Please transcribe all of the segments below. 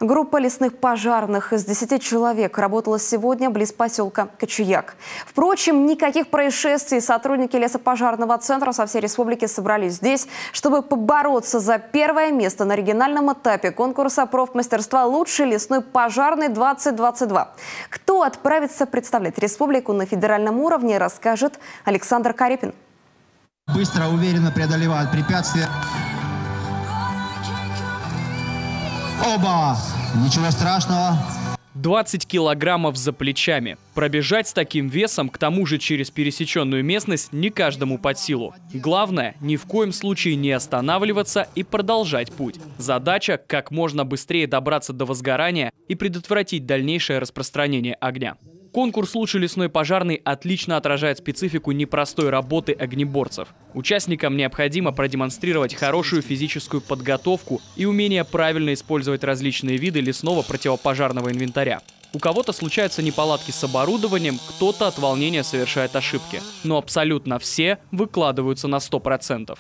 Группа лесных пожарных из 10 человек работала сегодня близ поселка Кочуяк. Впрочем, никаких происшествий. Сотрудники лесопожарного центра со всей республики собрались здесь, чтобы побороться за первое место на региональном этапе конкурса профмастерства «Лучший лесной пожарный-2022». Кто отправится представлять республику на федеральном уровне, расскажет Александр Карепин. Быстро, уверенно преодолевают препятствия. Оба! Ничего страшного. 20 килограммов за плечами. Пробежать с таким весом, к тому же через пересеченную местность, не каждому под силу. Главное, ни в коем случае не останавливаться и продолжать путь. Задача – как можно быстрее добраться до возгорания и предотвратить дальнейшее распространение огня. Конкурс «Лучший лесной пожарный» отлично отражает специфику непростой работы огнеборцев. Участникам необходимо продемонстрировать хорошую физическую подготовку и умение правильно использовать различные виды лесного противопожарного инвентаря. У кого-то случаются неполадки с оборудованием, кто-то от волнения совершает ошибки. Но абсолютно все выкладываются на 100%.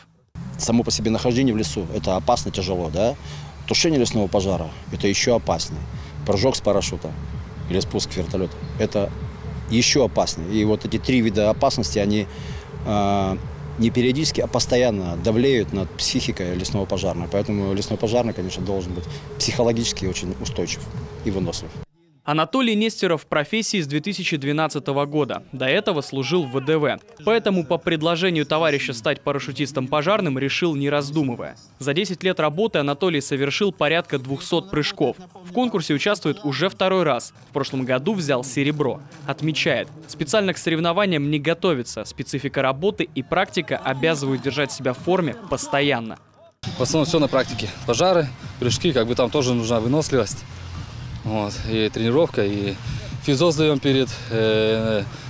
Само по себе нахождение в лесу – это опасно, тяжело, да? Тушение лесного пожара – это еще опаснее. Прыжок с парашюта или спуск с вертолета – это еще опаснее. И вот эти три вида опасности, они не периодически, а постоянно давлеют над психикой лесного пожарного. Поэтому лесной пожарный, конечно, должен быть психологически очень устойчив и вынослив. Анатолий Нестеров в профессии с 2012 года. До этого служил в ВДВ. Поэтому по предложению товарища стать парашютистом пожарным решил, не раздумывая. За 10 лет работы Анатолий совершил порядка 200 прыжков. В конкурсе участвует уже второй раз. В прошлом году взял серебро. Отмечает, специально к соревнованиям не готовится. Специфика работы и практика обязывают держать себя в форме постоянно. В основном все на практике. Пожары, прыжки, там тоже нужна выносливость. Вот, и тренировка, и физо сдаем перед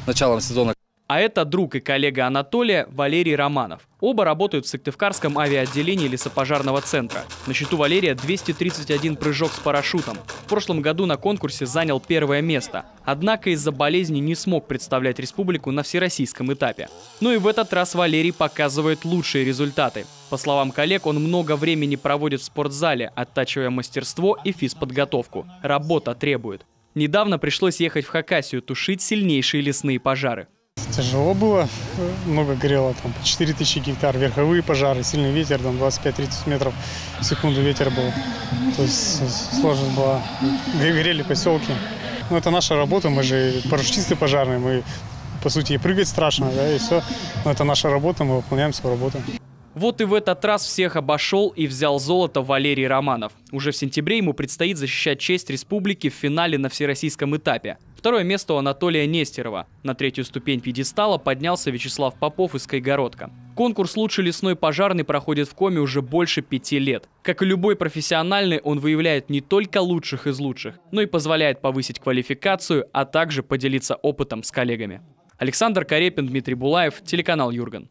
началом сезона. А это друг и коллега Анатолия Валерий Романов. Оба работают в Сыктывкарском авиаотделении лесопожарного центра. На счету Валерия 231 прыжок с парашютом. В прошлом году на конкурсе занял первое место. Однако из-за болезни не смог представлять республику на всероссийском этапе. Но и в этот раз Валерий показывает лучшие результаты. По словам коллег, он много времени проводит в спортзале, оттачивая мастерство и физподготовку. Работа требует. Недавно пришлось ехать в Хакасию тушить сильнейшие лесные пожары. Тяжело было, много горело, по 4000 гектар, верховые пожары, сильный ветер, 25-30 метров в секунду ветер был. То есть сложность была, горели поселки. Но это наша работа, мы же парашютисты пожарные, мы по сути и прыгать страшно, да, и все. Но это наша работа, мы выполняем свою работу. Вот и в этот раз всех обошел и взял золото Валерий Романов. Уже в сентябре ему предстоит защищать честь республики в финале на всероссийском этапе. Второе место у Анатолия Нестерова. На третью ступень пьедестала поднялся Вячеслав Попов из Кайгородка. Конкурс «Лучший лесной пожарный» проходит в Коми уже больше 5 лет. Как и любой профессиональный, он выявляет не только лучших из лучших, но и позволяет повысить квалификацию, а также поделиться опытом с коллегами. Александр Карепин, Дмитрий Булаев, телеканал Юрган.